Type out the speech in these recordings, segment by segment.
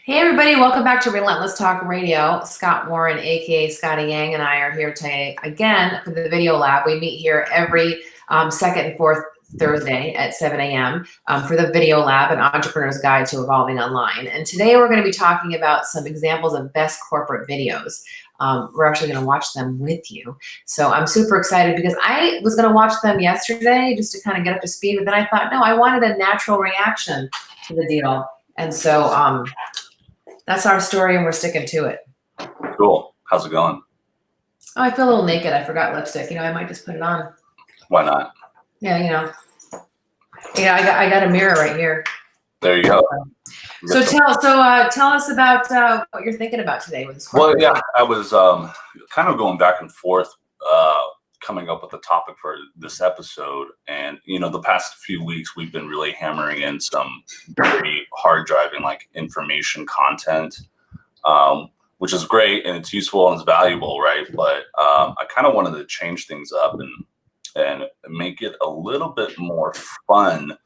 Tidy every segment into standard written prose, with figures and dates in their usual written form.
Hey everybody, welcome back to Relentless Talk Radio. Scott Warren, aka Scotty Yang, and I are here today again for the video lab. We meet here every second and fourth Thursday at 7 a.m. For the video lab, an entrepreneur's guide to evolving online. And today we're going to be talking about some examples of best corporate videos. We're actually going to watch them with you. So I'm super excited because I was going to watch them yesterday just to kind of get up to speed, but then I thought, no, I wanted a natural reaction to the deal. And so that's our story, and we're sticking to it. Cool. How's it going? Oh, I feel a little naked. I forgot lipstick. I might just put it on. Why not? Yeah, I got a mirror right here. There you go. So tell us about what you're thinking about today with this. Well, yeah, I was kind of going back and forth, coming up with the topic for this episode, and the past few weeks we've been really hammering in some very hard driving like information content, which is great and it's useful and it's valuable, right? But I kind of wanted to change things up and make it a little bit more fun.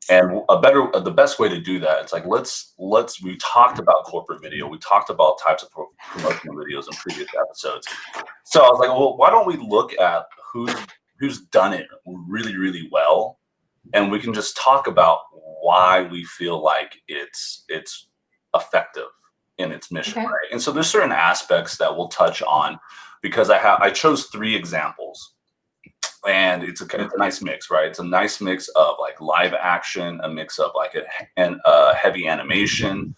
And the best way to do that, it's like, we talked about corporate video. We talked about types of promotional videos in previous episodes. So I was like, well, why don't we look at who's done it really, really well? And we can just talk about why we feel like it's effective in its mission, okay. Right? And so there's certain aspects that we'll touch on because I chose 3 examples. And it's a nice mix, right? It's a nice mix of like live action, a mix of like a heavy animation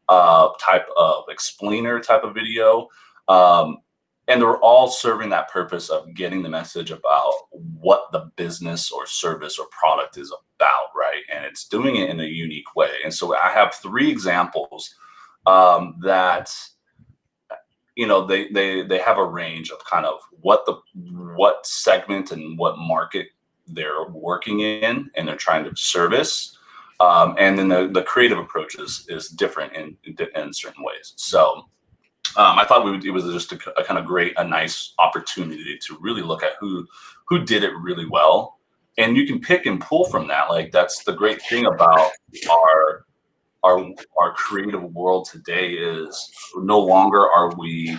type of explainer type of video. And they're all serving that purpose of getting the message about what the business or service or product is about, right? And it's doing it in a unique way. And so I have 3 examples that they have a range of kind of what segment and what market they're working in and they're trying to service. And then the creative approach is different in certain ways. So I thought it was just a kind of a nice opportunity to really look at who did it really well. And you can pick and pull from that. Like that's the great thing about our creative world today is no longer are we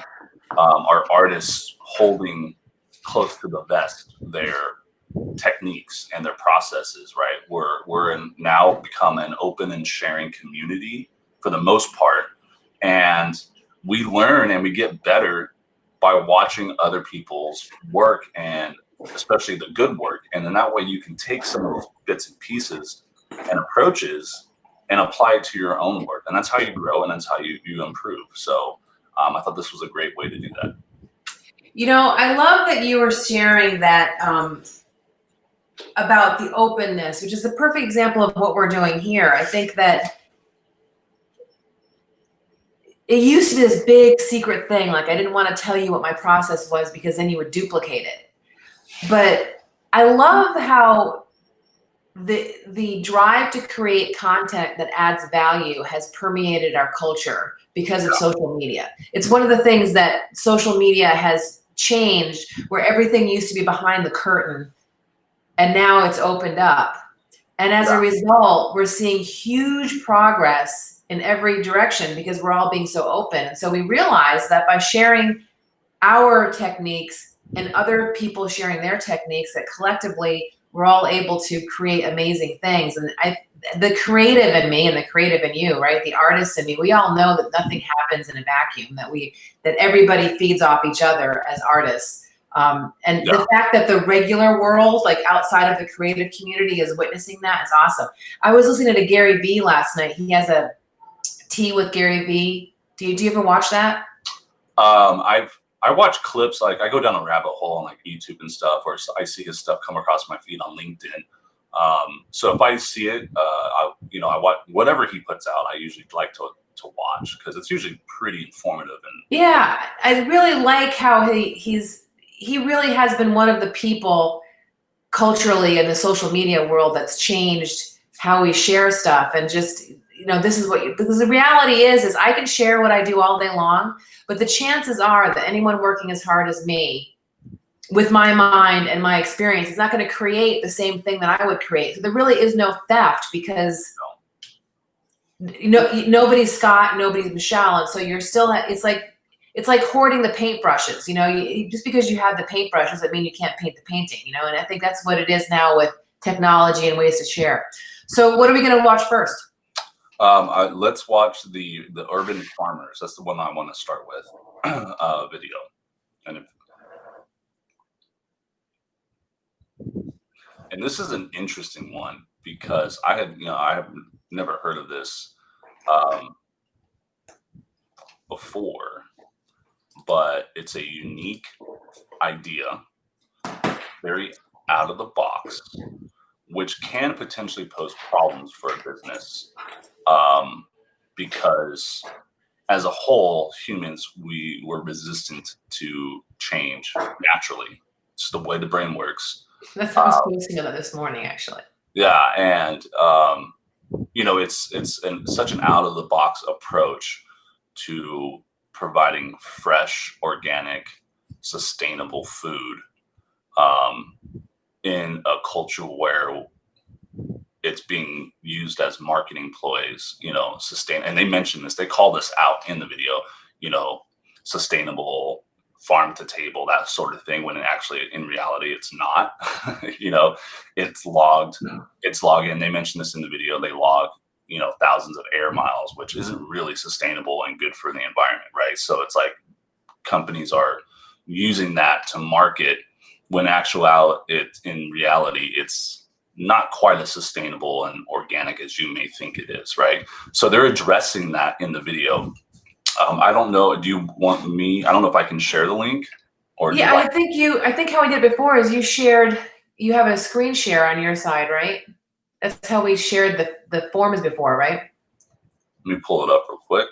our artists holding close to the vest their techniques and their processes, right? We're now become an open and sharing community for the most part, and we learn and we get better by watching other people's work, and especially the good work. And then that way you can take some of those bits and pieces and approaches and apply it to your own work. And that's how you grow and that's how you improve. So I thought this was a great way to do that. I love that you were sharing that about the openness, which is a perfect example of what we're doing here. I think that it used to be this big secret thing. Like I didn't want to tell you what my process was because then you would duplicate it. But I love how the drive to create content that adds value has permeated our culture because of social media. It's one of the things that social media has changed, where everything used to be behind the curtain and now it's opened up. And as a result, we're seeing huge progress in every direction because we're all being so open. And so we realize that by sharing our techniques and other people sharing their techniques, that collectively we're all able to create amazing things. And the creative in me and the creative in you, right? The artist in me, we all know that nothing happens in a vacuum, that everybody feeds off each other as artists. The fact that the regular world, like outside of the creative community, is witnessing that is awesome. I was listening to Gary Vee last night. He has a Tea with Gary Vee. Do you ever watch that? I watch clips, like I go down a rabbit hole on like YouTube and stuff, or I see his stuff come across my feed on LinkedIn. So if I see it, I watch whatever he puts out. I usually like to watch because it's usually pretty informative. And yeah, I really like how he really has been one of the people culturally in the social media world that's changed how we share stuff. And just this is because the reality is I can share what I do all day long, but the chances are that anyone working as hard as me with my mind and my experience is not going to create the same thing that I would create. So there really is no theft because nobody's Scott, nobody's Michelle, and so you're still. It's like hoarding the paintbrushes. Just because you have the paintbrush doesn't mean you can't paint the painting. And I think that's what it is now with technology and ways to share. So what are we going to watch first? Let's watch the Urban Farmers. That's the one I want to start with. Video. And this is an interesting one because I have never heard of this before, but it's a unique idea, very out of the box, which can potentially pose problems for a business because as a whole, humans, we're resistant to change naturally. It's the way the brain works. That's what I was posting about this morning, actually. Yeah, and it's such an out of the box approach to providing fresh, organic, sustainable food in a culture where it's being used as marketing ploys, sustain. And they mention this, they call this out in the video, sustainable farm to table, that sort of thing, when actually in reality it's not. It's logged in. They mentioned this in the video. They log thousands of air miles, which isn't really sustainable and good for the environment, right? So it's like companies are using that to market when in reality it's not quite as sustainable and organic as you may think it is, right? So they're addressing that in the video. I don't know. Do you want me? I don't know if I can share the link or. Yeah, I think how we did before is you have a screen share on your side, right? That's how we shared the forms before, right? Let me pull it up real quick.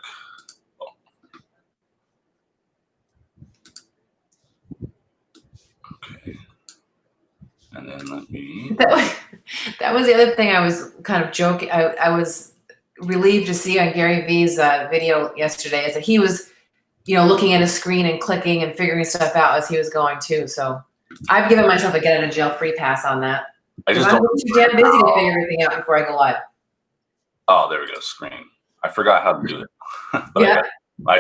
Okay. And then let me. That was the other thing I was kind of joking. I was relieved to see on Gary Vee's video yesterday is that he was, looking at his screen and clicking and figuring stuff out as he was going too. So I've given myself a get out of jail free pass on that. I'm too damn busy to figure everything out before I go live. Oh, there we go. Screen. I forgot how to do it. Yeah.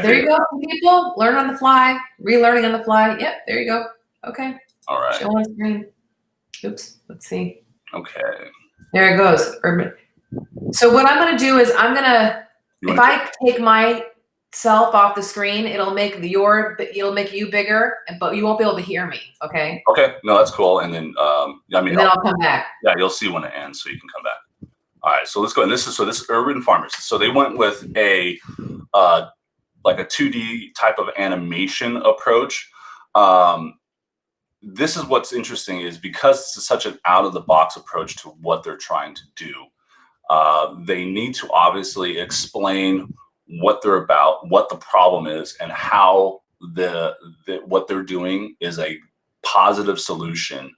There you go, people. Learn on the fly. Relearning on the fly. Yep. There you go. Okay. All right. Show on screen. Oops. Let's see. Okay. There it goes. Urban. So what I'm going to do is if I take myself off the screen, it'll make you bigger, but you won't be able to hear me. Okay. Okay. No, that's cool. And then, and then I'll come back. Yeah, you'll see when it ends, so you can come back. All right. So let's go. And this is Urban Farmers. So they went with a 2D type of animation approach. This is what's interesting is because it's such an out of the box approach to what they're trying to do. They need to obviously explain what they're about, what the problem is, and how what they're doing is a positive solution,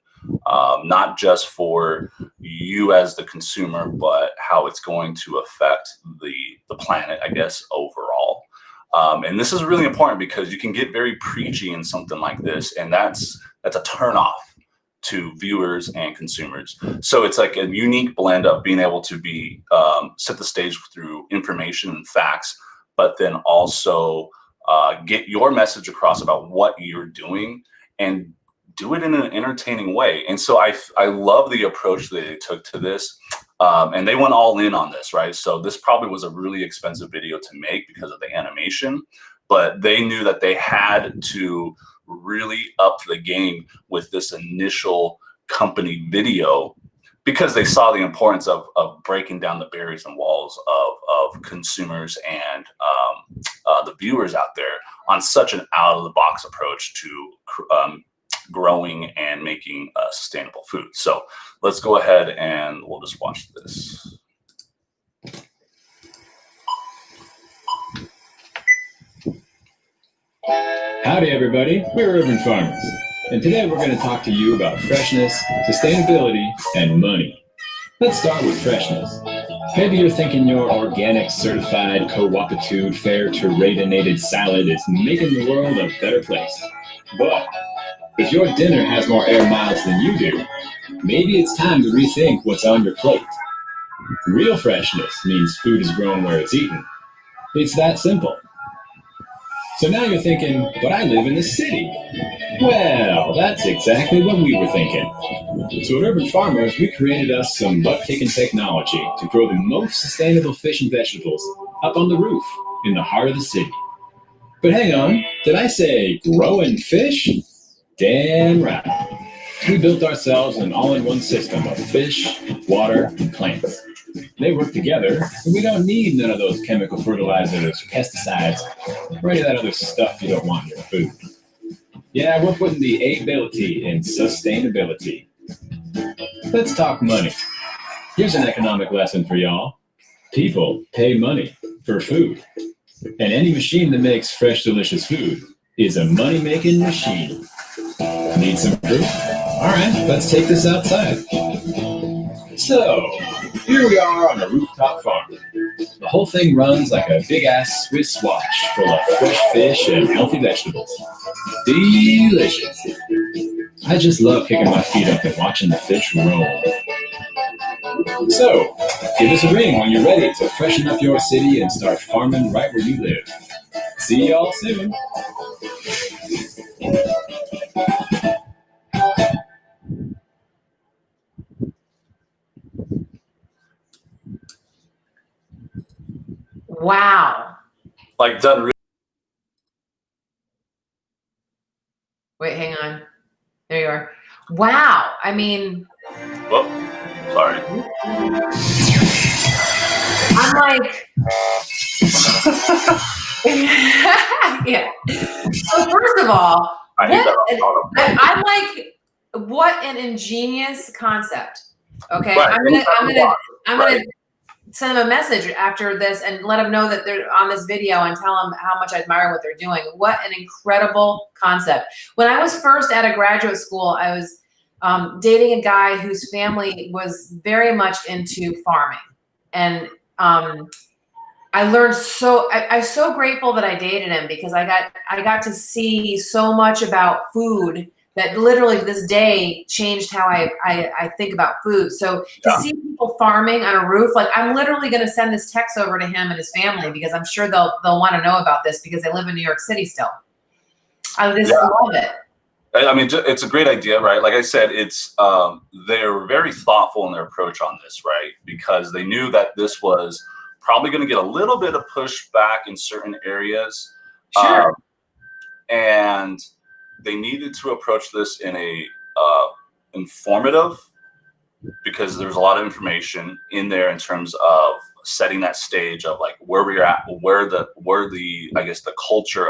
not just for you as the consumer, but how it's going to affect the planet, I guess, overall. And this is really important because you can get very preachy in something like this, and that's a turnoff to viewers and consumers. So it's like a unique blend of being able to be set the stage through information and facts, but then also get your message across about what you're doing and do it in an entertaining way. And so I love the approach that they took to this. And they went all in on this, right? So this probably was a really expensive video to make because of the animation, but they knew that they had to really up the game with this initial company video because they saw the importance of breaking down the barriers and walls of consumers and the viewers out there on such an out of the box approach to growing and making sustainable food. So let's go ahead and we'll just watch this. Howdy everybody, we're Urban Farmers, and today we're going to talk to you about freshness, sustainability, and money. Let's start with freshness. Maybe you're thinking your organic, certified, co-opitude, fair to radinated salad is making the world a better place. But if your dinner has more air miles than you do, maybe it's time to rethink what's on your plate. Real freshness means food is grown where it's eaten. It's that simple. So now you're thinking, but I live in the city. Well, that's exactly what we were thinking. So at Urban Farmers, we created us some butt-kicking technology to grow the most sustainable fish and vegetables up on the roof in the heart of the city. But hang on, did I say growing fish? Damn right. We built ourselves an all-in-one system of fish, water, and plants. They work together, and we don't need none of those chemical fertilizers, pesticides, or any of that other stuff you don't want in your food. Yeah, we're putting the ability in sustainability. Let's talk money. Here's an economic lesson for y'all. People pay money for food. And any machine that makes fresh, delicious food is a money-making machine. Need some proof? All right, let's take this outside. So, here we are on a rooftop farm. The whole thing runs like a big-ass Swiss watch full of fresh fish and healthy vegetables. Delicious. I just love kicking my feet up and watching the fish roll. So, give us a ring when you're ready to freshen up your city and start farming right where you live. See y'all soon. Wow. Like done. Wait, hang on. There you are. Wow. I mean, Whoop. Sorry. I'm like, yeah. So first of all, I'm like, what an ingenious concept. Okay, Right. I'm gonna send them a message after this and let them know that they're on this video and tell them how much I admire what they're doing. What an incredible concept. When I was first at a graduate school, I was dating a guy whose family was very much into farming. And I learned I'm so grateful that I dated him because I got to see so much about food that literally this day changed how I think about food. So to see people farming on a roof, like I'm literally going to send this text over to him and his family because I'm sure they'll want to know about this because they live in New York City still. I just love it. I mean, it's a great idea, right? Like I said, it's they're very thoughtful in their approach on this, right? Because they knew that this was probably going to get a little bit of pushback in certain areas. Sure. And they needed to approach this in a informative, because there's a lot of information in there in terms of setting that stage of like where we're at, where the I guess the culture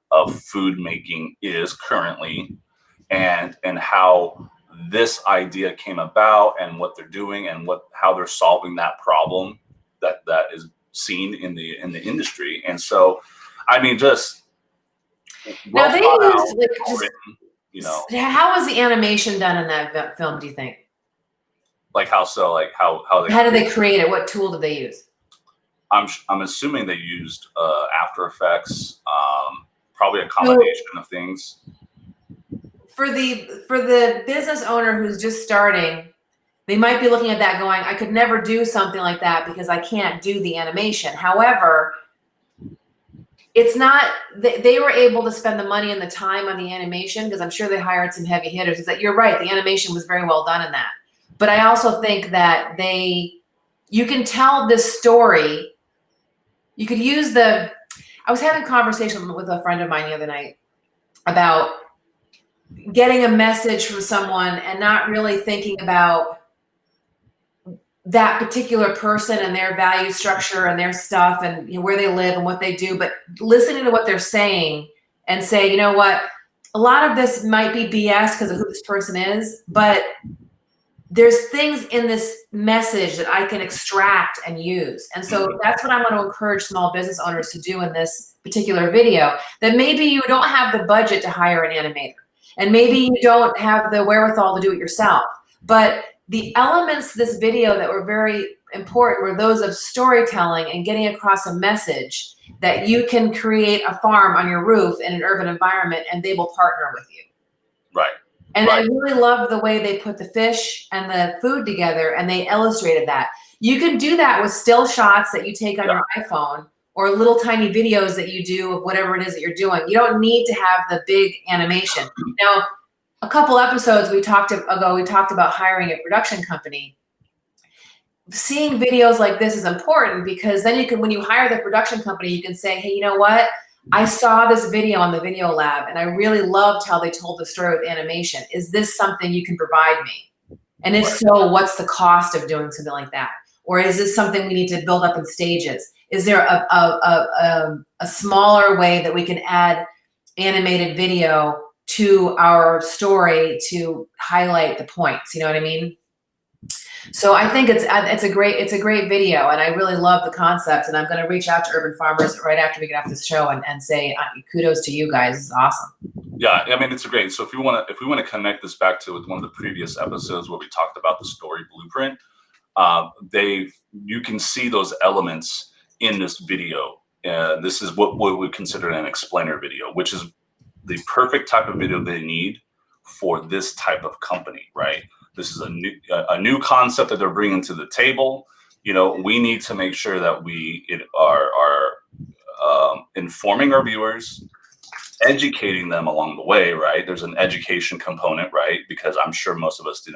of food making is currently, and how this idea came about and what they're doing and how they're solving that problem that is seen in the industry. And so, I mean, just now they used like written, how was the animation done in that film? Do you think? Like how so? Like how did they create it? What tool did they use? I'm assuming they used After Effects, probably a combination of things. For the business owner who's just starting, they might be looking at that going, I could never do something like that because I can't do the animation. However, it's not, they were able to spend the money and the time on the animation because I'm sure they hired some heavy hitters. Is that you're right, the animation was very well done in that. But I also think that you can tell this story. You could use I was having a conversation with a friend of mine the other night about getting a message from someone and not really thinking about that particular person and their value structure and their stuff and where they live and what they do, but listening to what they're saying and say, you know what, a lot of this might be BS because of who this person is, but there's things in this message that I can extract and use. And so that's what I want to encourage small business owners to do in this particular video, that maybe you don't have the budget to hire an animator and maybe you don't have the wherewithal to do it yourself, but the elements of this video that were very important were those of storytelling and getting across a message that you can create a farm on your roof in an urban environment and they will partner with you. Right. And I really love the way they put the fish and the food together and they illustrated that. You can do that with still shots that you take on your iPhone or little tiny videos that you do of whatever it is that you're doing. You don't need to have the big animation. Now, a couple episodes we talked about hiring a production company. Seeing videos like this is important because then you can, when you hire the production company, you can say, hey, you know what? I saw this video on the Video Lab and I really loved how they told the story with animation. Is this something you can provide me? And if so, what's the cost of doing something like that? Or is this something we need to build up in stages? Is there a smaller way that we can add animated video to our story to highlight the points? You know what I mean? So I think it's a great video, and I really love the concept. And I'm going to reach out to Urban Farmers right after we get off this show and say kudos to you guys. It's awesome. Yeah, I mean, it's great. So if we want to connect this back to one of the previous episodes where we talked about the story blueprint, you can see those elements in this video. This is what we would consider an explainer video, which is the perfect type of video they need for this type of company, right? This is a new concept that they're bringing to the table. You know, we need to make sure that we are informing our viewers, educating them along the way, right? There's an education component, right? Because I'm sure most of us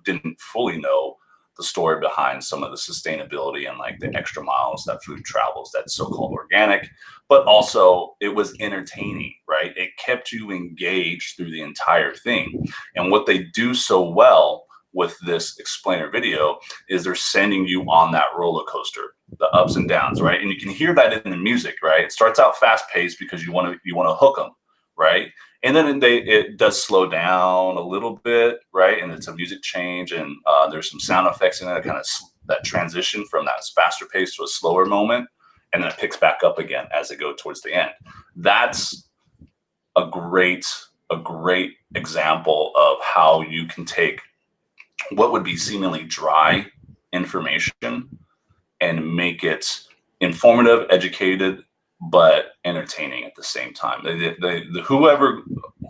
didn't fully know the story behind some of the sustainability and like the extra miles that food travels, that's so-called organic, but also it was entertaining, right? It kept you engaged through the entire thing. And what they do so well with this explainer video is they're sending you on that roller coaster, the ups and downs, right? And you can hear that in the music, right? It starts out fast paced because you want to hook them, right? And then it does slow down a little bit, right? And it's a music change, and there's some sound effects in it, kind of that transition from that faster pace to a slower moment, and then it picks back up again as they go towards the end. That's a great example of how you can take what would be seemingly dry information and make it informative, educated, but entertaining at the same time. Whomever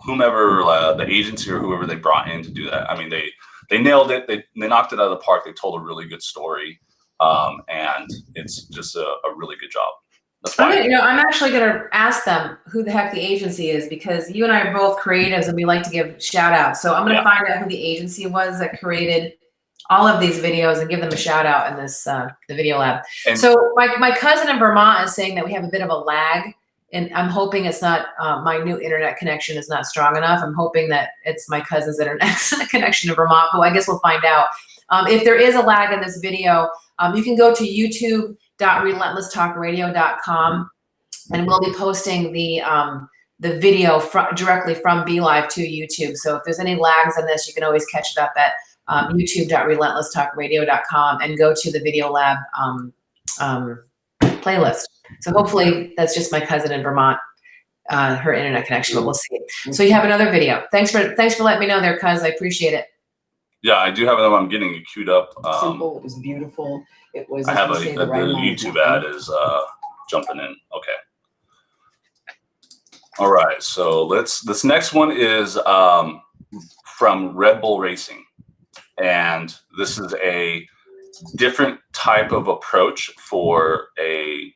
the agency or whoever they brought in to do that, I mean, they nailed it. They knocked it out of the park. They told a really good story, and it's just a really good job. That's why. I'm actually going to ask them who the heck the agency is, because you and I are both creatives and we like to give shout outs. So I'm going to find out who the agency was that created all of these videos and give them a shout out in this the Video Lab. And so my cousin in Vermont is saying that we have a bit of a lag, and I'm hoping it's not my new internet connection is not strong enough. I'm hoping that it's my cousin's internet connection in Vermont, but I guess we'll find out. If there is a lag in this video, you can go to youtube.relentlesstalkradio.com, and we'll be posting the video directly from BeLive to YouTube. So if there's any lags on this, you can always catch it up at youtube.relentlesstalkradio.com and go to the Video Lab playlist. So hopefully that's just my cousin in Vermont, her internet connection, but we'll see. So you have another video. Thanks for letting me know there, cuz. I appreciate it. Yeah, I do have another one. I'm getting it queued up. Simple. It was beautiful. It was. I have the YouTube ad is jumping in. Okay. All right. So this next one is from Red Bull Racing. And this is a different type of approach for a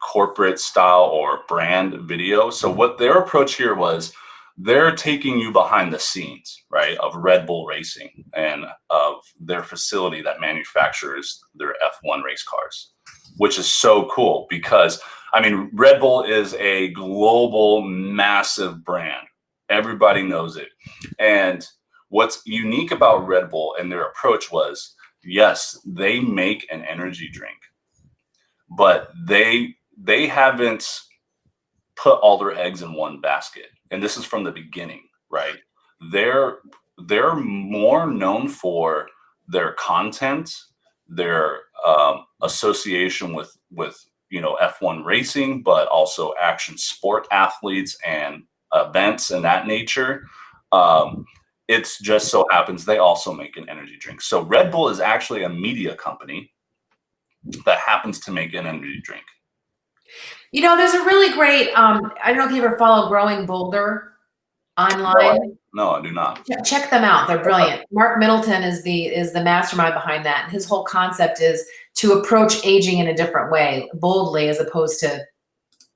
corporate style or brand video. So what their approach here was, they're taking you behind the scenes, right, of Red Bull Racing and of their facility that manufactures their F1 race cars, which is so cool because, I mean, Red Bull is a global, massive brand. Everybody knows it. And what's unique about Red Bull and their approach was, yes, they make an energy drink, but they haven't put all their eggs in one basket. And this is from the beginning, right? They're more known for their content, their association with F1 racing, but also action sport athletes and events and that nature. It's just so happens they also make an energy drink. So Red Bull is actually a media company that happens to make an energy drink. There's a really great, I don't know if you ever follow Growing Boulder. online. No, I do not. Check them out. They're brilliant. Mark Middleton is the mastermind behind that. And his whole concept is to approach aging in a different way, boldly, as opposed to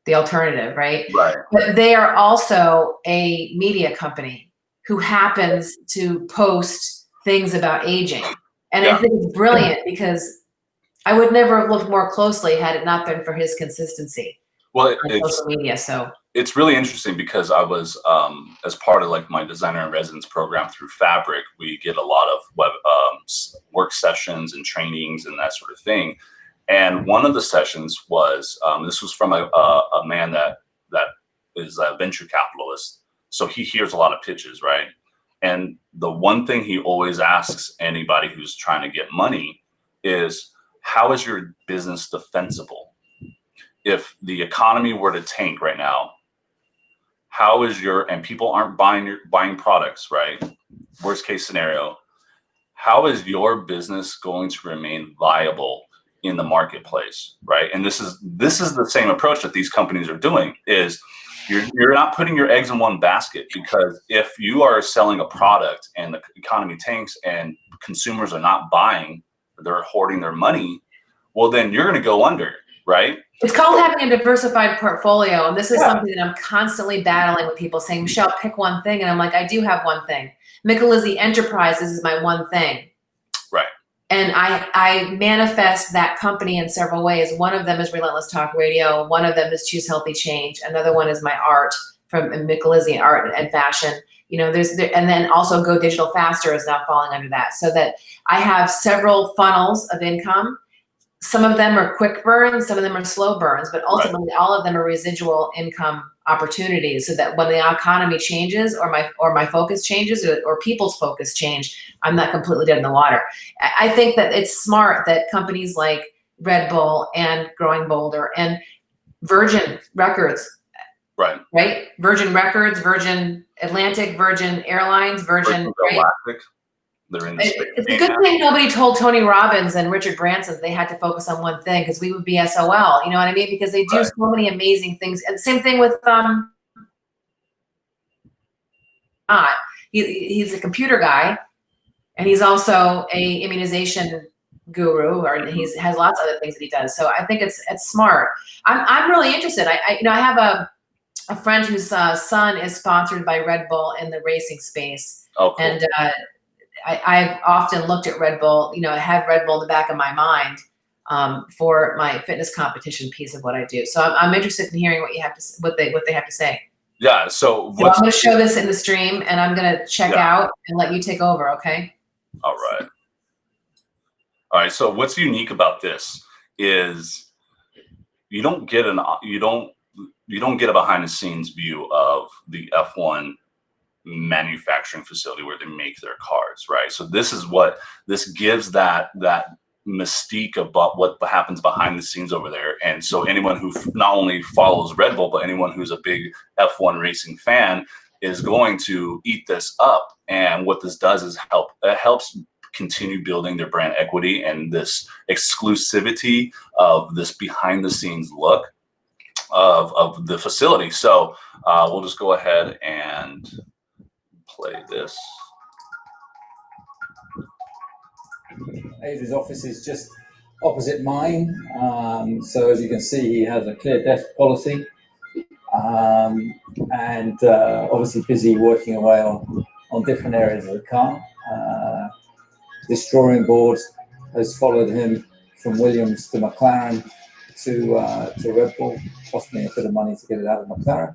the alternative, right? Right. But they are also a media company who happens to post things about aging. And I think it's brilliant because I would never have looked more closely had it not been for his consistency on social media. So it's really interesting because I was, as part of like my designer in residence program through Fabric, we get a lot of web work sessions and trainings and that sort of thing. And one of the sessions was, this was from a man that is a venture capitalist. So he hears a lot of pitches, right? And the one thing he always asks anybody who's trying to get money is, how is your business defensible? If the economy were to tank right now, how is and people aren't buying products, right? Worst case scenario, how is your business going to remain viable in the marketplace, right? And this is the same approach that these companies are doing, is you're not putting your eggs in one basket, because if you are selling a product and the economy tanks and consumers are not buying, they're hoarding their money, well, then you're going to go under, right? It's called having a diversified portfolio. And this is something that I'm constantly battling with people saying, Michelle, pick one thing. And I'm like, I do have one thing. Micalizzi Enterprises is my one thing. Right. And I manifest that company in several ways. One of them is Relentless Talk Radio. One of them is Choose Healthy Change. Another one is my art from Micalizzi Art and Fashion. You know, and then also Go Digital Faster is now falling under that. So that I have several funnels of income. Some of them are quick burns, some of them are slow burns, but ultimately all of them are residual income opportunities, so that when the economy changes or my focus changes or people's focus change, I'm not completely dead in the water. I think that it's smart that companies like Red Bull and Growing Bolder and Virgin Records, right? Virgin Records, Virgin Atlantic, Virgin Airlines, Virgin Galactic. They're in the space. It's a good thing nobody told Tony Robbins and Richard Branson they had to focus on one thing, because we would be SOL. You know what I mean? Because they do so many amazing things. And same thing with he's a computer guy, and he's also a immunization guru, or he has lots of other things that he does. So I think it's smart. I'm really interested. I have a friend whose son is sponsored by Red Bull in the racing space. Oh, cool. And I've often looked at Red Bull, I have Red Bull in the back of my mind for my fitness competition piece of what I do. So I'm interested in hearing what they have to say. Yeah. So I'm going to show this in the stream, and I'm going to check out and let you take over. Okay. All right. So what's unique about this is you don't get a behind the scenes view of the F1 manufacturing facility where they make their cars, right? So this gives that mystique about what happens behind the scenes over there. And so anyone who not only follows Red Bull, but anyone who's a big F1 racing fan is going to eat this up. And what this does is helps continue building their brand equity and this exclusivity of this behind the scenes look of the facility. So we'll just go ahead and play this. Adrian's office is just opposite mine. So as you can see, he has a clear desk policy, and obviously busy working away on different areas of the car. This drawing board has followed him from Williams to McLaren to Red Bull. Cost me a bit of money to get it out of McLaren,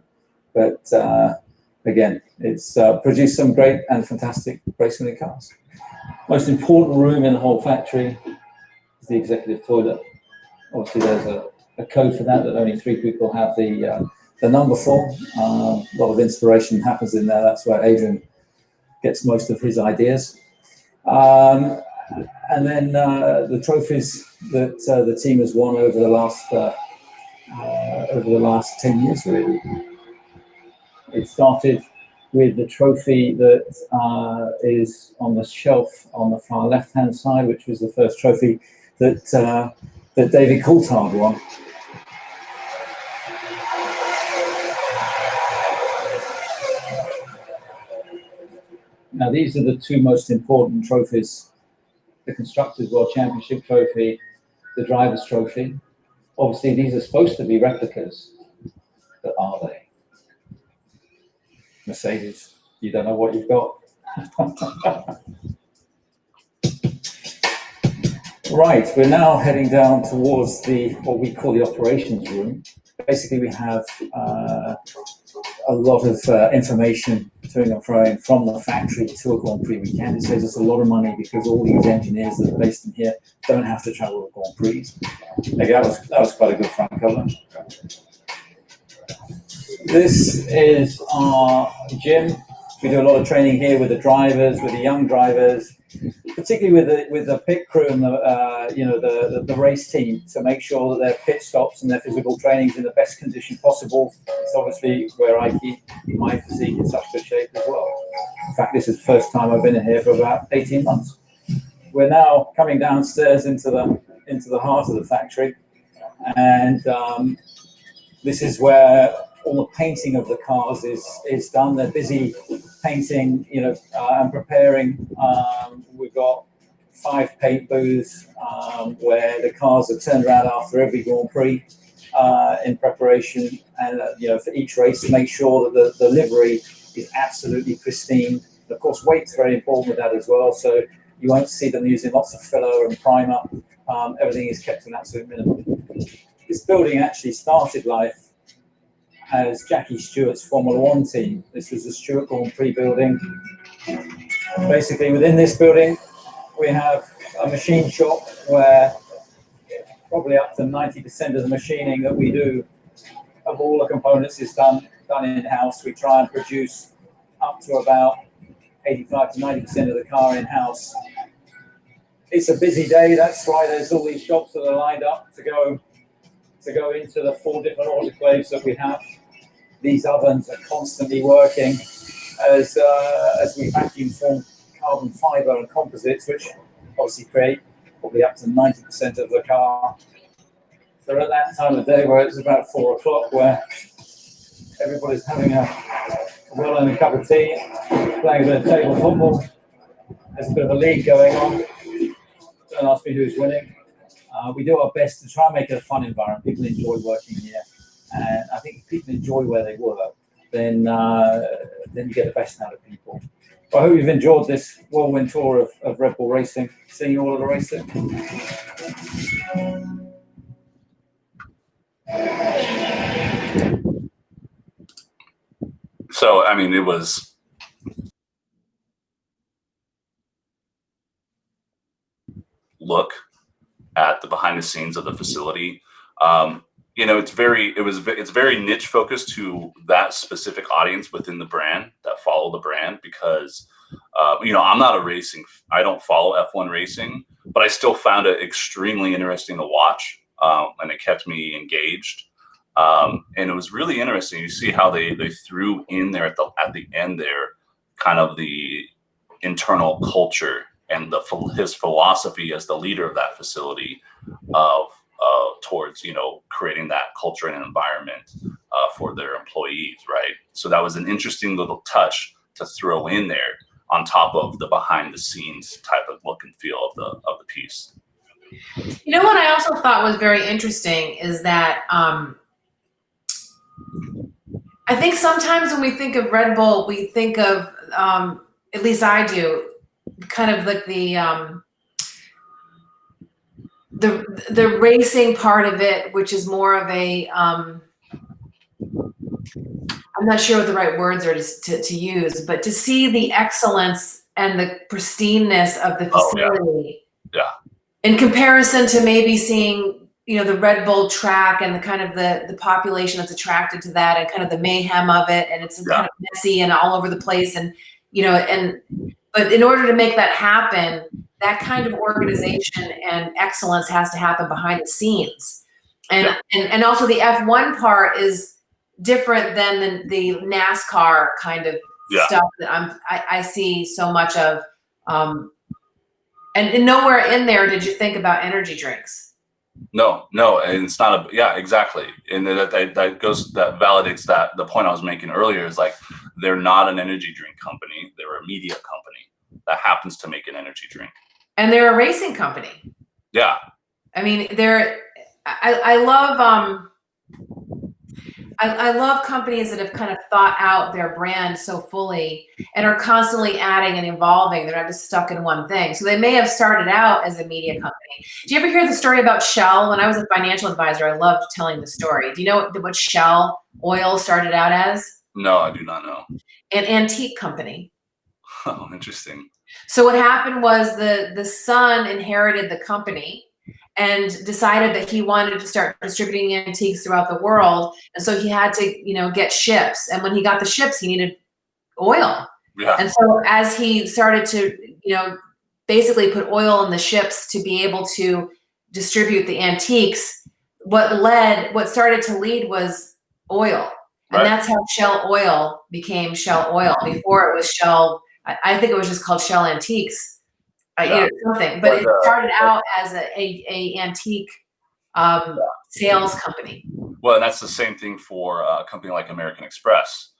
but again, it's produced some great and fantastic race-winning cars. Most important room in the whole factory is the executive toilet. Obviously, there's a code for that only 3 people have the number for. A lot of inspiration happens in there. That's where Adrian gets most of his ideas. And then the trophies that the team has won over the last 10 years, really. It started with the trophy that is on the shelf on the far left-hand side, which was the first trophy that David Coulthard won. Now, these are the two most important trophies: the Constructors' World Championship Trophy, the Drivers' Trophy. Obviously, these are supposed to be replicas, but are they? Mercedes, you don't know what you've got. Right, we're now heading down towards what we call the operations room. Basically, we have a lot of information to and fro from the factory to a Grand Prix weekend. It saves us a lot of money because all these engineers that are based in here don't have to travel to Grand Prix. Okay, that was quite a good front cover. This is our gym. We do a lot of training here with the drivers, with the young drivers, particularly with the pit crew and the race team, to make sure that their pit stops and their physical training is in the best condition possible. It's obviously where I keep my physique in such good shape as well. In fact, this is the first time I've been in here for about 18 months. We're now coming downstairs into the heart of the factory, and this is where all the painting of the cars is done. They're busy painting, and preparing. We've got 5 paint booths where the cars are turned around after every Grand Prix in preparation, and for each race to make sure that the livery is absolutely pristine. Of course, weight's very important with that as well. So you won't see them using lots of filler and primer. Everything is kept to an absolute minimum. This building actually started life as Jackie Stewart's Formula One team. This was the Stewart Grand Prix building. Basically, within this building, we have a machine shop where probably up to 90% of the machining that we do of all the components is done in-house. We try and produce up to about 85 to 90% of the car in-house. It's a busy day. That's why there's all these shops that are lined up to go into the 4 different autoclaves that we have. These ovens are constantly working as we vacuum form carbon fiber and composites, which obviously create probably up to 90% of the car. So at that time of day where it's about 4 o'clock, where everybody's having a well-earned cup of tea, playing a bit of table football, there's a bit of a league going on. Don't ask me who's winning. We do our best to try and make it a fun environment. People enjoy working here, and I think if people enjoy where they work, then you get the best out of people. I hope you've enjoyed this whirlwind tour of Red Bull Racing, seeing all of the racing. So, I mean, it was look at the behind the scenes of the facility. It's very niche focused to that specific audience within the brand that follow the brand, because I'm not I don't follow F1 racing, but I still found it extremely interesting to watch, and it kept me engaged. And it was really interesting. You see how they threw in there at the end there, kind of the internal culture and his philosophy as the leader of that facility towards creating that culture and environment for their employees, right? So that was an interesting little touch to throw in there on top of the behind the scenes type of look and feel of the piece. What I also thought was very interesting is that I think sometimes when we think of Red Bull, we think of, at least I do, kind of like the racing part of it, which is more of a, I'm not sure what the right words are to use, but to see the excellence and the pristineness of the facility. Yeah. In comparison to maybe seeing, the Red Bull track and the kind of the population that's attracted to that, and kind of the mayhem of it, and it's kind of messy and all over the place, and but in order to make that happen, that kind of organization and excellence has to happen behind the scenes, and also the F1 part is different than the NASCAR kind of stuff that I see so much of, and nowhere in there did you think about energy drinks. No, and it's not exactly. And that validates the point I was making earlier, is like they're not an energy drink company. They're a media company that happens to make an energy drink. And they're a racing company. Yeah. I mean, I love I love companies that have kind of thought out their brand so fully and are constantly adding and evolving. They're not just stuck in one thing. So they may have started out as a media company. Do you ever hear the story about Shell? When I was a financial advisor, I loved telling the story. Do you know what Shell Oil started out as? No, I do not know. An antique company. Oh, interesting. So what happened was the son inherited the company and decided that he wanted to start distributing antiques throughout the world. And so he had to, get ships. And when he got the ships, he needed oil. Yeah. And so as he started to, basically put oil in the ships to be able to distribute the antiques, what started to lead was oil. And that's how Shell Oil became Shell Oil. Before it was Shell, I think it was just called Shell Antiques. Something, but it started out as a antique sales company. Well, and that's the same thing for a company like American Express.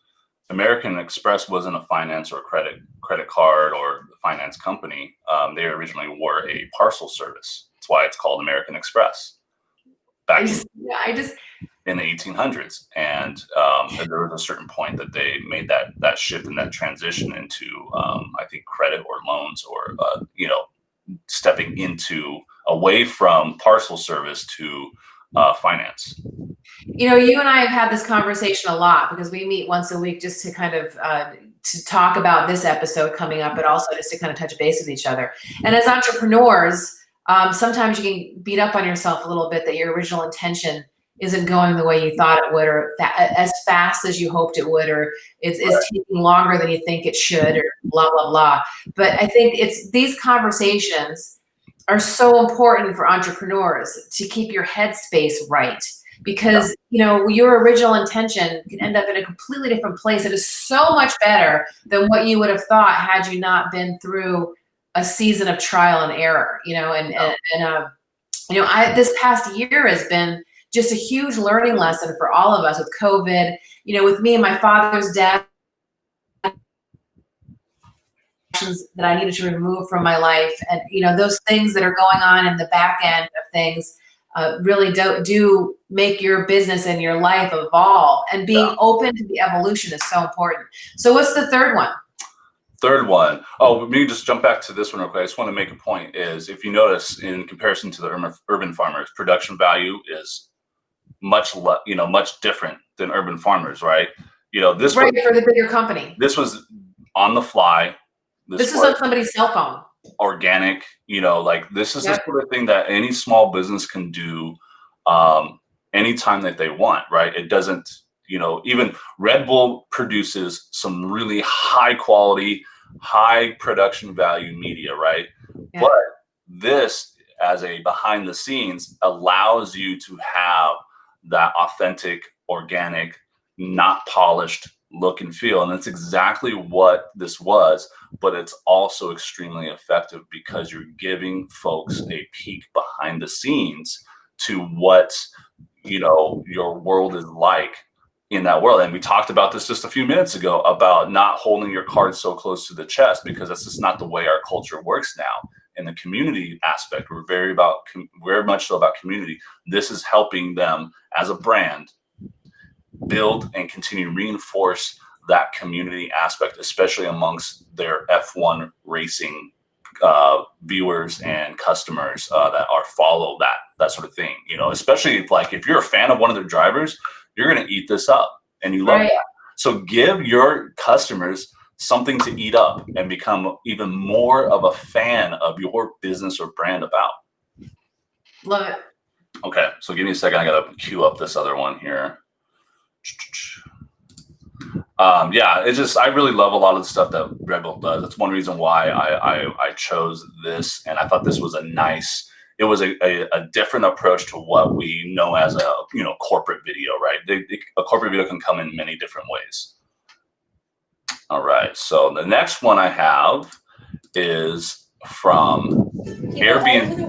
American Express wasn't a finance or credit card or finance company. They originally were a parcel service. That's why it's called American Express. Back in the 1800s, and there was a certain point that they made that shift and that transition into I think credit or loans or stepping into away from parcel service to finance. You and I have had this conversation a lot because we meet once a week just to kind of to talk about this episode coming up, but also just to kind of touch base with each other. And as entrepreneurs, sometimes you can beat up on yourself a little bit that your original intention isn't going the way you thought it would, or as fast as you hoped it would, or it's taking longer than you think it should, or blah, blah, blah. But I think these conversations are so important for entrepreneurs to keep your headspace right, because your original intention can end up in a completely different place. It is so much better than what you would have thought had you not been through a season of trial and error. This past year has been just a huge learning lesson for all of us with COVID. With me and my father's death, that I needed to remove from my life, and those things that are going on in the back end of things really do make your business and your life evolve. And being open to the evolution is so important. So what's the third one? Third one. Oh, let me just jump back to this one real quick. I just want to make a point. Is if you notice, in comparison to the urban farmers, production value is much different than urban farmers, right? This for the bigger company. This was on the fly. This is on somebody's cell phone. Organic, this is the sort of thing that any small business can do anytime that they want, right? It doesn't, even Red Bull produces some really high quality, high production value media, right? Yeah. But this, as a behind the scenes, allows you to have that authentic, organic, not polished look and feel. And that's exactly what this was, but it's also extremely effective because you're giving folks a peek behind the scenes to what, your world is like in that world. And we talked about this just a few minutes ago about not holding your cards so close to the chest, because that's just not the way our culture works now. In the community aspect, we're very much so about community. This is helping them as a brand build and continue to reinforce that community aspect, especially amongst their F1 racing viewers and customers that follow that sort of thing. Especially if you're a fan of one of their drivers, you're going to eat this up, and you love that. So give your customers something to eat up and become even more of a fan of your business or brand about. Love it. Okay, so give me a second. I got to queue up this other one here. I really love a lot of the stuff that Red Bull does. That's one reason why I chose this, and I thought this was it was a different approach to what we know as a corporate video, right? A corporate video can come in many different ways. All right, so the next one I have is from Airbnb,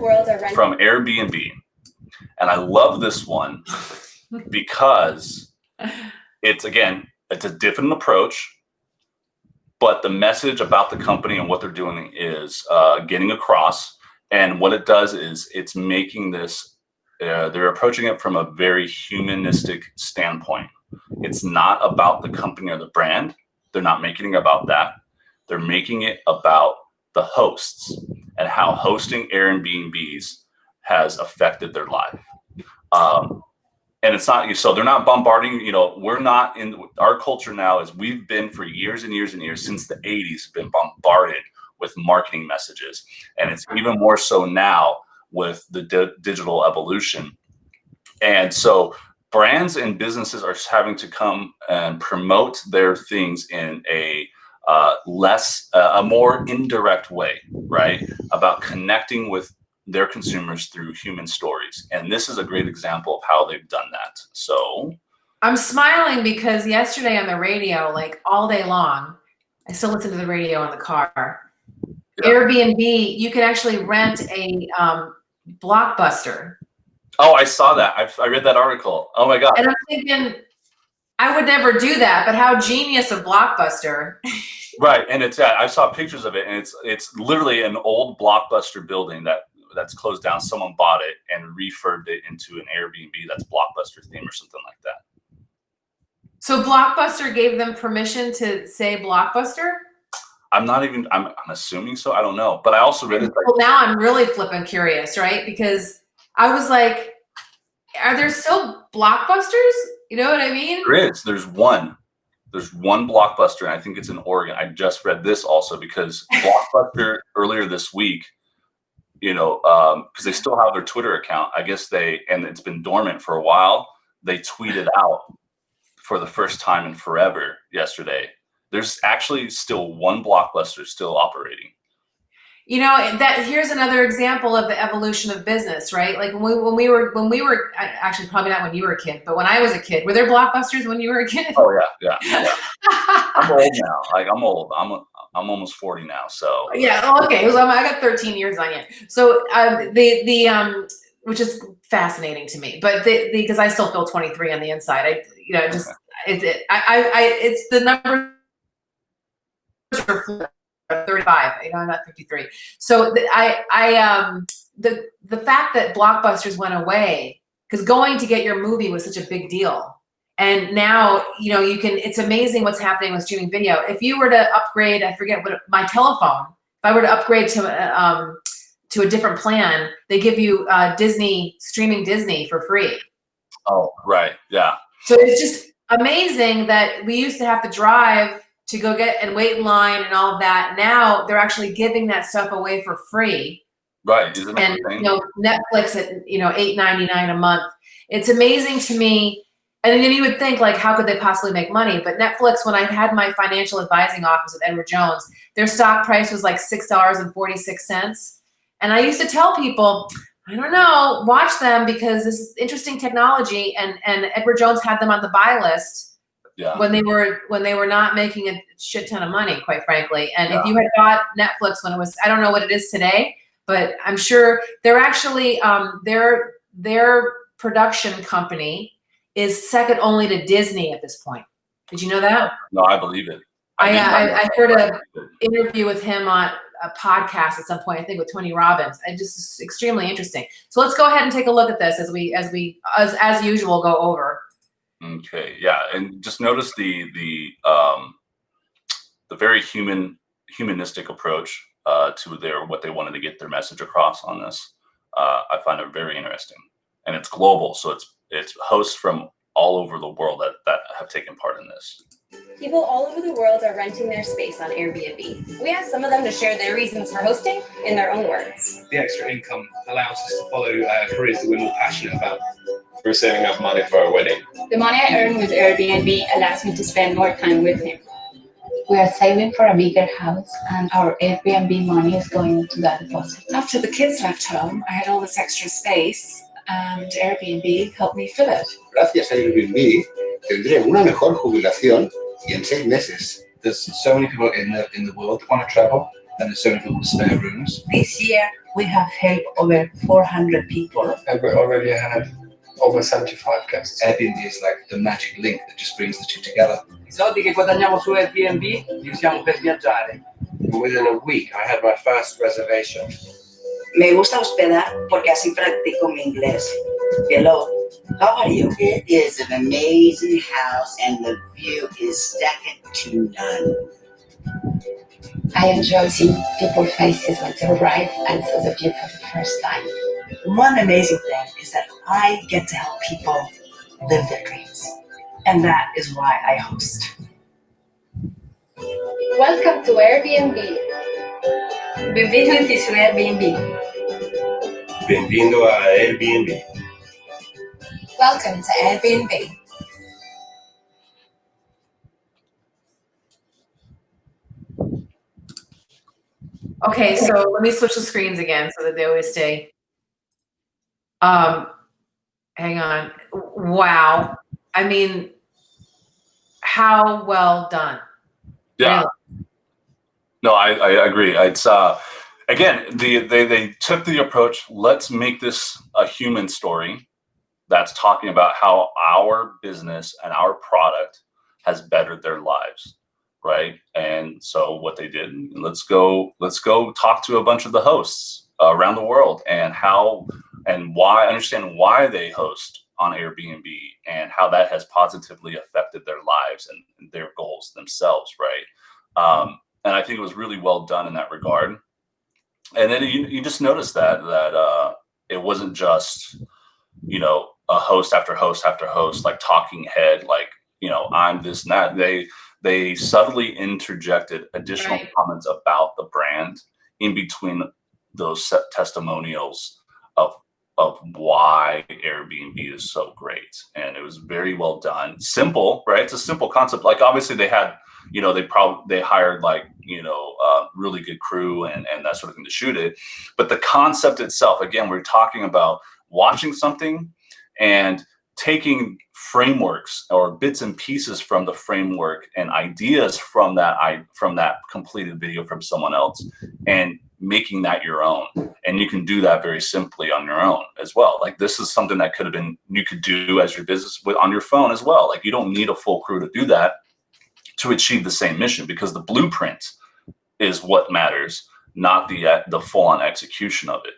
and I love this one because it's a different approach. but the message about the company and what they're doing is getting across. And what it does is it's making this, they're approaching it from a very humanistic standpoint. It's not about the company or the brand. They're not making it about that. They're making it about the hosts and how hosting Airbnbs has affected their life. And it's not, so they're not bombarding, we're not in our culture now, is we've been for years and years and years, since the 80s, been bombarded with marketing messages. And it's even more so now with the digital evolution. And so brands and businesses are having to come and promote their things in a more indirect way, right? About connecting with their consumers through human stories. And this is a great example of how they've done that. So I'm smiling because yesterday on the radio, like all day long, I still listen to the radio in the car. Yeah. Airbnb, you can actually rent a Blockbuster. Oh, I saw that. I read that article. Oh my God. And I'm thinking, I would never do that, but how genius of Blockbuster. Right, and it's I saw pictures of it, and it's literally an old Blockbuster building that's closed down. Someone bought it and refurbed it into an Airbnb that's Blockbuster theme or something like that. So Blockbuster gave them permission to say Blockbuster? I'm assuming so. I don't know, but I also read it. Well, now I'm really flipping curious, right? Because I was like, are there still Blockbusters? You know what I mean? There is. There's one Blockbuster, and I think it's in Oregon. I just read this also because Blockbuster earlier this week, because they still have their Twitter account. I guess and it's been dormant for a while. They tweeted out for the first time in forever yesterday. There's actually still one Blockbuster still operating. Here's another example of the evolution of business, right? Like when we were actually probably not when you were a kid, but when I was a kid, were there Blockbusters when you were a kid? Oh yeah. I'm old now. Like I'm old. I'm almost 40 now. So yeah. Okay. I got 13 years on you. So which is fascinating to me, but because I still feel 23 on the inside. It's the numbers are 35. I'm not 53. So the fact that Blockbusters went away, because going to get your movie was such a big deal, and now you can. It's amazing what's happening with streaming video. If you were to upgrade, I forget what my telephone. If I were to upgrade to a different plan, they give you streaming Disney for free. Oh, right, yeah. So it's just amazing that we used to have to drive to go get and wait in line and all of that. Now they're actually giving that stuff away for free. Right. Isn't that and Netflix at $8.99 a month. It's amazing to me. And then you would think, like, how could they possibly make money? But Netflix, when I had my financial advising office with Edward Jones, their stock price was like $6.46. And I used to tell people, I don't know, watch them because this is interesting technology. And Edward Jones had them on the buy list. Yeah. When they were not making a shit ton of money, quite frankly. And if you had bought Netflix when it was, I don't know what it is today, but I'm sure they're actually their production company is second only to Disney at this point. Did you know that? No, I believe it. I heard an interview with him on a podcast at some point, I think with Tony Robbins. It just is extremely interesting. So let's go ahead and take a look at this as usual go over. Okay, yeah, and just notice the very humanistic approach to what they wanted to get their message across on this. I find it very interesting, and it's global, so it's hosts from all over the world that have taken part in this. People all over the world are renting their space on Airbnb. We asked some of them to share their reasons for hosting in their own words. The extra income allows us to follow careers that we're more passionate about. We're saving up money for our wedding. The money I earn with Airbnb allows me to spend more time with him. We are saving for a bigger house, and our Airbnb money is going into that deposit. After the kids left home, I had all this extra space, and Airbnb helped me fill it. Gracias a Airbnb, tendré una mejor jubilación y en 6 meses. There's so many people in the world that want to travel, and there's so many people with spare rooms. This year, we have helped over 400 people. We already had over 75 guests. Airbnb is like the magic link that just brings the two together. I soldi che guadagniamo su Airbnb li usiamo per viaggiare. Within a week, I had my first reservation. Me gusta hospedar porque así practico mi inglés. Hello, how are you? It is an amazing house and the view is second to none. I enjoy seeing people's faces when they arrive and saw the view for the first time. One amazing thing is that I get to help people live their dreams. And that is why I host. Welcome to Airbnb. Benvenuti su Airbnb. Benvindo a Airbnb. Welcome to Airbnb. Okay, so let me switch the screens again so that they always stay. Hang on. Wow. I mean, how well done. Yeah. Really. No, I agree. It's again, they took the approach, let's make this a human story that's talking about how our business and our product has bettered their lives. Right. And so what they did, let's go talk to a bunch of the hosts around the world and how and why, understand why they host on Airbnb and how that has positively affected their lives and their goals themselves. Right. And I think it was really well done in that regard. And then you just notice that it wasn't just, you know, a host after host after host, like talking head, like, you know, I'm this and that. They subtly interjected additional comments about the brand in between those set testimonials of why Airbnb is so great. And it was very well done. Simple, right? It's a simple concept. Like obviously they had, you know, they hired like, you know, really good crew and that sort of thing to shoot it. But the concept itself, again, we're talking about watching something and taking frameworks or bits and pieces from the framework and ideas from that completed video from someone else and making that your own. And you can do that very simply on your own as well. Like this is something that could have been, you could do as your business on your phone as well. Like you don't need a full crew to do that to achieve the same mission, because the blueprint is what matters, not the full-on execution of it.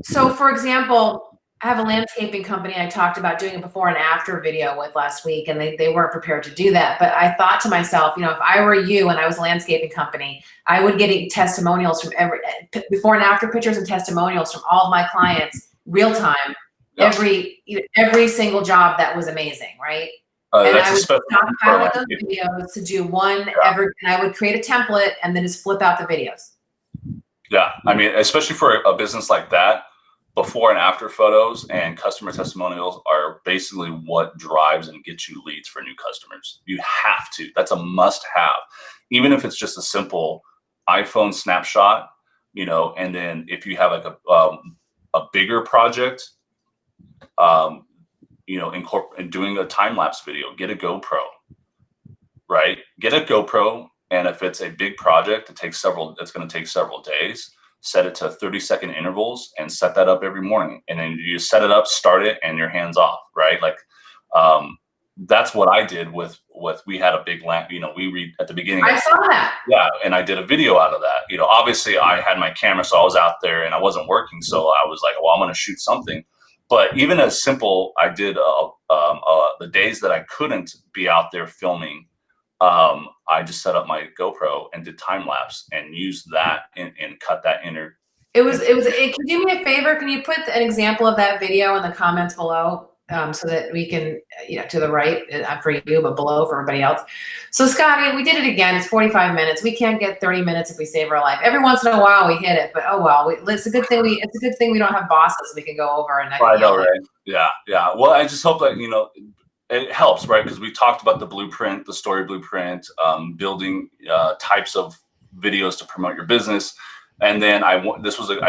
So for example, I have a landscaping company I talked about doing a before and after video with last week, and they weren't prepared to do that. But I thought to myself, you know, if I were you and I was a landscaping company, I would get testimonials from before and after pictures and testimonials from all of my clients real time, every single job that was amazing, right? And I would stockpile those videos to do one and I would create a template and then just flip out the videos. Yeah, I mean, especially for a business like that, before and after photos and customer testimonials are basically what drives and gets you leads for new customers. You have to. That's a must have. Even if it's just a simple iPhone snapshot, you know, and then if you have like a bigger project, you know, doing a time-lapse video, get a GoPro, right? Get a GoPro. And if it's a big project, it's going to take several days. Set it to 30-second intervals and set that up every morning. And then you set it up, start it, and your hands off, right? Like that's what I did with we had a big lamp, you know, we read at the beginning. I saw that. Yeah, and I did a video out of that. You know, obviously I had my camera, so I was out there and I wasn't working. So I was like, well, I'm going to shoot something. But even as simple, I did the days that I couldn't be out there filming, I just set up my GoPro and did time lapse and used that and cut that inner. Can you do me a favor? Can you put an example of that video in the comments below so that we can, you know, to the right for you, but below for everybody else. So Scotty, we did it again. It's 45 minutes. We can't get 30 minutes if we save our life. Every once in a while we hit it, but oh well. It's a good thing we don't have bosses we can go over and. I know, right? Yeah. Well, I just hope that, you know, it helps, right? Because we talked about the blueprint, the story blueprint, building types of videos to promote your business. And then I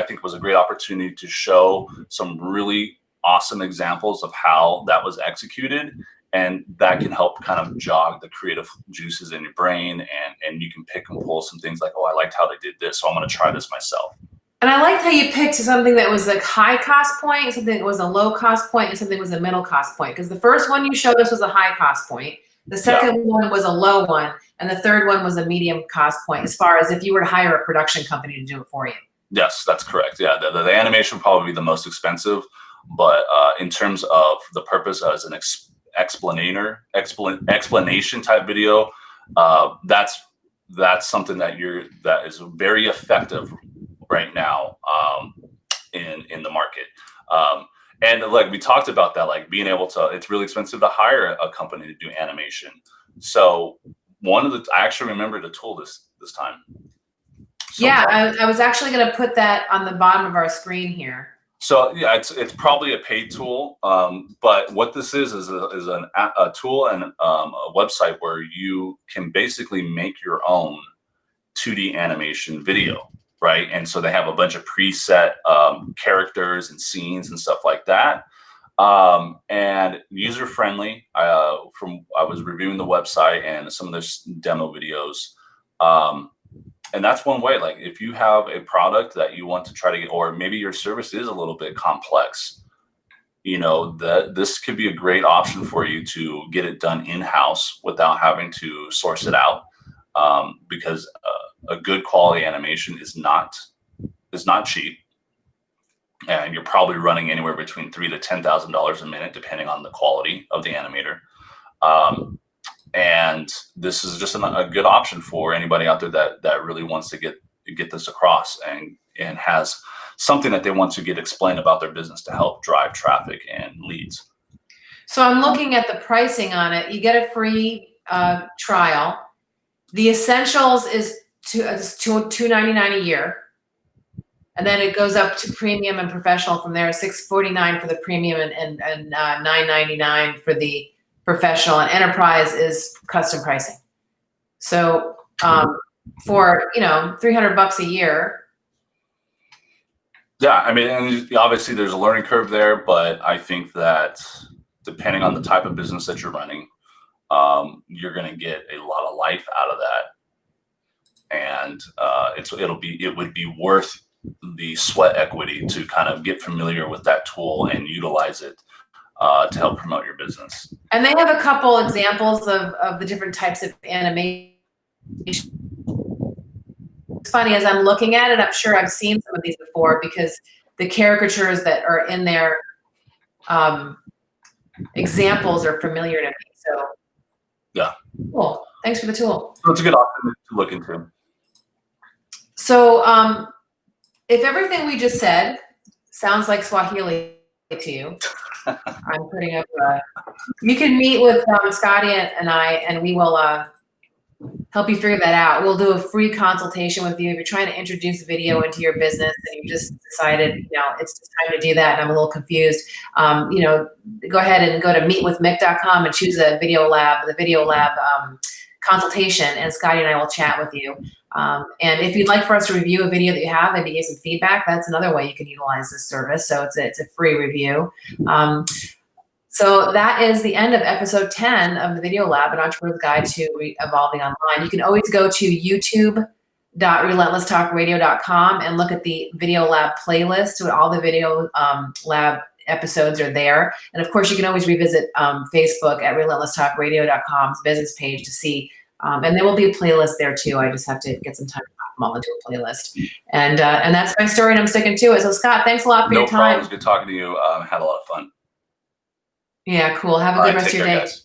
think was a great opportunity to show some really awesome examples of how that was executed. And that can help kind of jog the creative juices in your brain. And you can pick and pull some things like, oh, I liked how they did this, so I'm going to try this myself. And I liked how you picked something that was like high cost point, something that was a low cost point, and something that was a middle cost point. Because the first one you showed us was a high cost point. The second one was a low one. And the third one was a medium cost point, as far as if you were to hire a production company to do it for you. Yes, that's correct. Yeah, the animation would probably be the most expensive. But in terms of the purpose as an explanation type video, that's something that is very effective right now in the market. And like we talked about that, like being able to, it's really expensive to hire a company to do animation. So I actually remembered a tool this time. So I was actually going to put that on the bottom of our screen here. So yeah, it's probably a paid tool, but what this is a tool and a website where you can basically make your own 2D animation video, right? And so they have a bunch of preset characters and scenes and stuff like that, and user friendly. I was reviewing the website and some of their demo videos. And that's one way, like if you have a product that you want to try to get, or maybe your service is a little bit complex, this could be a great option for you to get it done in-house without having to source it out. Because a good quality animation is not cheap. And you're probably running anywhere between $3,000 to $10,000 a minute, depending on the quality of the animator. And this is just a good option for anybody out there that really wants to get this across and has something that they want to get explained about their business to help drive traffic and leads. So I'm looking at the pricing on it. You get a free trial. The essentials is $299 a year, and then it goes up to premium and professional from there. $649 for the premium and $999 for the professional, and enterprise is custom pricing. So for $300 a year. Yeah, I mean, and obviously there's a learning curve there, but I think that depending on the type of business that you're running, you're going to get a lot of life out of that, and it would be worth the sweat equity to kind of get familiar with that tool and utilize it to help promote your business. And they have a couple examples of the different types of animation. It's funny, as I'm looking at it, I'm sure I've seen some of these before because the caricatures that are in their examples are familiar to me. So yeah, cool. Thanks for the tool. So it's a good option to look into. So if everything we just said sounds like Swahili to you, I'm putting up. You can meet with Scotty and I, and we will help you figure that out. We'll do a free consultation with you if you're trying to introduce video into your business and you just decided, it's time to do that. And I'm a little confused. Go ahead and go to meetwithmick.com and choose the Video Lab consultation, and Scotty and I will chat with you. And if you'd like for us to review a video that you have, maybe give some feedback, that's another way you can utilize this service. So it's a free review. So that is the end of episode 10 of the Video Lab, an entrepreneur's guide to evolving online. You can always go to youtube.relentlesstalkradio.com and look at the Video Lab playlist. So all the Video Lab episodes are there. And of course, you can always revisit Facebook at relentlesstalkradio.com's business page to see. And there will be a playlist there too. I just have to get some time to pop them all into a playlist. And that's my story, and I'm sticking to it. So Scott, thanks a lot for your time. No problem. It was good talking to you. Had a lot of fun. Yeah, cool. Have a good rest of your day. Guys.